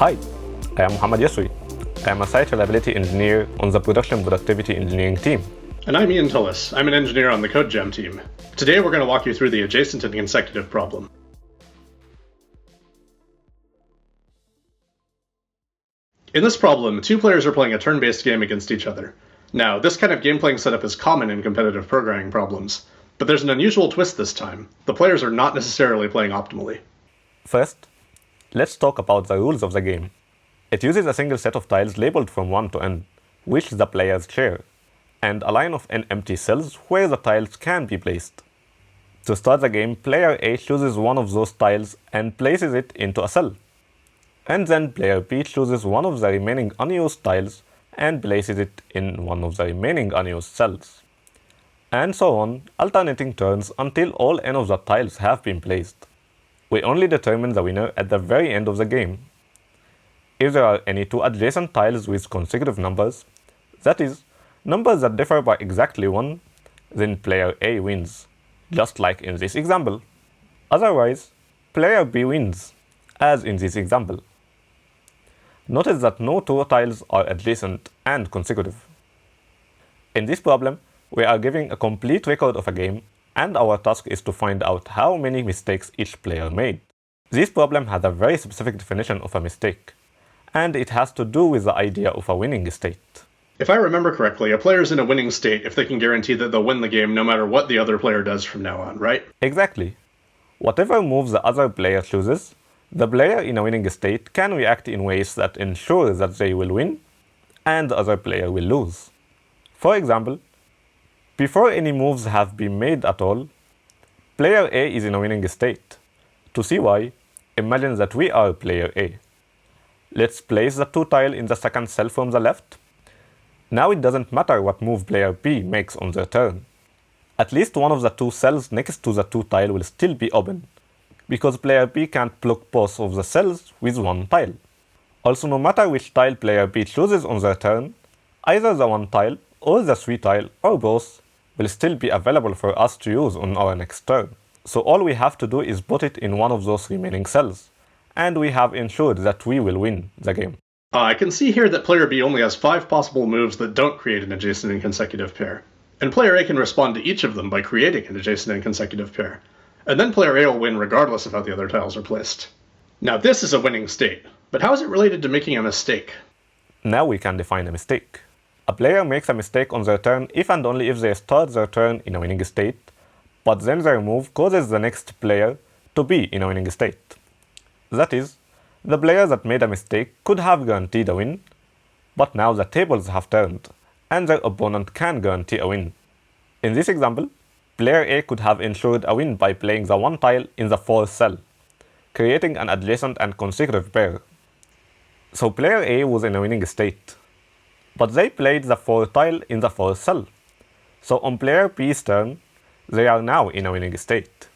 Hi, I am Muhammad Yasri. I am a site reliability engineer on the production productivity engineering team. And I'm Ian Tullis. I'm an engineer on the CodeGem team. Today we're going to walk you through the adjacent and consecutive problem. In this problem, two players are playing a turn-based game against each other. Now, this kind of game-playing setup is common in competitive programming problems, but there's an unusual twist this time. The players are not necessarily playing optimally. First, let's talk about the rules of the game. It uses a single set of tiles labeled from 1 to n, which the players share, and a line of n empty cells where the tiles can be placed. To start the game, player A chooses one of those tiles and places it into a cell. And then player B chooses one of the remaining unused tiles and places it in one of the remaining unused cells. And so on, alternating turns until all n of the tiles have been placed. We only determine the winner at the very end of the game. If there are any two adjacent tiles with consecutive numbers, that is, numbers that differ by exactly 1, then player A wins, just like in this example. Otherwise, player B wins, as in this example. Notice that no two tiles are adjacent and consecutive. In this problem, we are giving a complete record of a game, and our task is to find out how many mistakes each player made. This problem has a very specific definition of a mistake, and it has to do with the idea of a winning state. If I remember correctly, a player is in a winning state if they can guarantee that they'll win the game no matter what the other player does from now on, right? Exactly. Whatever moves the other player chooses, the player in a winning state can react in ways that ensure that they will win, and the other player will lose. For example, before any moves have been made at all, player A is in a winning state. To see why, imagine that we are player A. Let's place the 2 tile in the second cell from the left. Now it doesn't matter what move player B makes on their turn. At least one of the 2 cells next to the 2 tile will still be open, because player B can't block both of the cells with 1 tile. Also, no matter which tile player B chooses on their turn, either the 1 tile or the 3 tile or both will still be available for us to use on our next turn. So all we have to do is put it in one of those remaining cells, and we have ensured that we will win the game. I can see here that player B only has 5 possible moves that don't create an adjacent and consecutive pair, and player A can respond to each of them by creating an adjacent and consecutive pair, and then player A will win regardless of how the other tiles are placed. Now this is a winning state, but how is it related to making a mistake? Now we can define a mistake. A player makes a mistake on their turn if and only if they start their turn in a winning state, but then their move causes the next player to be in a winning state. That is, the player that made a mistake could have guaranteed a win, but now the tables have turned, and their opponent can guarantee a win. In this example, player A could have ensured a win by playing the 1 tile in the 4th cell, creating an adjacent and consecutive pair. So player A was in a winning state, but they played the 4 tile in the 4th cell. So on player B's turn, they are now in a winning state.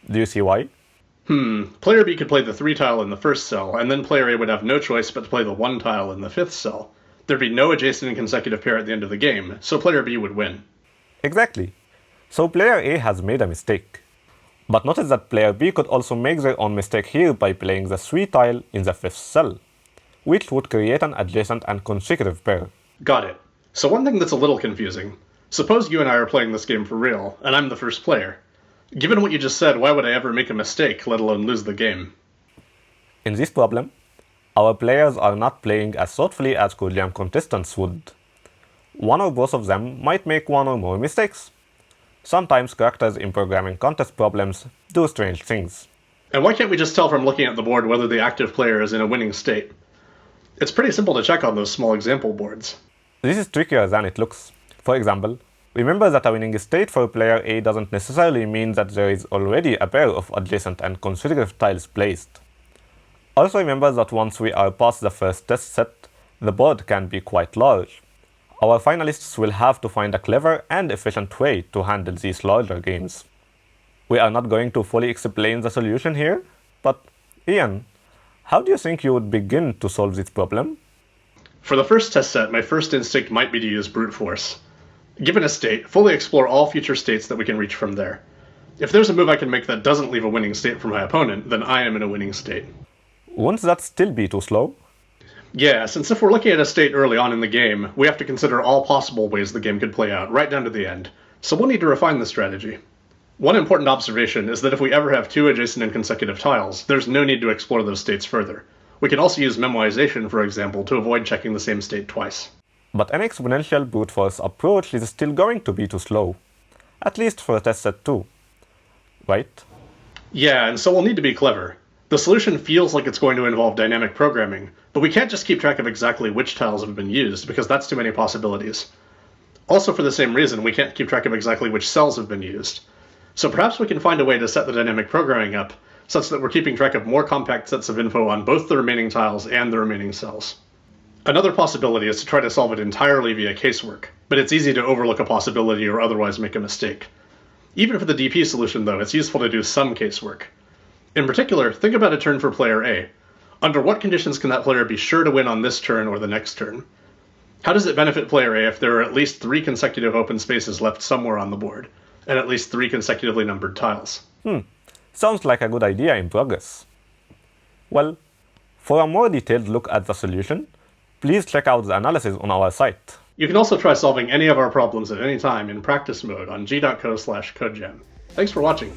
Do you see why? Player B could play the 3 tile in the 1st cell, and then player A would have no choice but to play the 1 tile in the 5th cell. There'd be no adjacent and consecutive pair at the end of the game, so player B would win. Exactly. So player A has made a mistake. But notice that player B could also make their own mistake here by playing the 3 tile in the 5th cell, which would create an adjacent and consecutive pair. Got it. So one thing that's a little confusing. Suppose you and I are playing this game for real, and I'm the first player. Given what you just said, why would I ever make a mistake, let alone lose the game? In this problem, our players are not playing as thoughtfully as CodeJam contestants would. One or both of them might make one or more mistakes. Sometimes characters in programming contest problems do strange things. And why can't we just tell from looking at the board whether the active player is in a winning state? It's pretty simple to check on those small example boards. This is trickier than it looks. For example, remember that a winning state for player A doesn't necessarily mean that there is already a pair of adjacent and consecutive tiles placed. Also remember that once we are past the first test set, the board can be quite large. Our finalists will have to find a clever and efficient way to handle these larger games. We are not going to fully explain the solution here, but Ian, how do you think you would begin to solve this problem? For the first test set, my first instinct might be to use brute force. Given a state, fully explore all future states that we can reach from there. If there's a move I can make that doesn't leave a winning state for my opponent, then I am in a winning state. Won't that still be too slow? Yeah, since if we're looking at a state early on in the game, we have to consider all possible ways the game could play out, right down to the end. So we'll need to refine the strategy. One important observation is that if we ever have two adjacent and consecutive tiles, there's no need to explore those states further. We can also use memoization, for example, to avoid checking the same state twice. But an exponential brute force approach is still going to be too slow. At least for a test set 2. Right? Yeah, and so we'll need to be clever. The solution feels like it's going to involve dynamic programming, but we can't just keep track of exactly which tiles have been used, because that's too many possibilities. Also, for the same reason, we can't keep track of exactly which cells have been used. So perhaps we can find a way to set the dynamic programming up such that we're keeping track of more compact sets of info on both the remaining tiles and the remaining cells. Another possibility is to try to solve it entirely via casework, but it's easy to overlook a possibility or otherwise make a mistake. Even for the DP solution, though, it's useful to do some casework. In particular, think about a turn for player A. Under what conditions can that player be sure to win on this turn or the next turn? How does it benefit player A if there are at least 3 consecutive open spaces left somewhere on the board, and at least 3 consecutively numbered tiles? Sounds like a good idea in progress. Well, for a more detailed look at the solution, please check out the analysis on our site. You can also try solving any of our problems at any time in practice mode on g.co/codejam. Thanks for watching.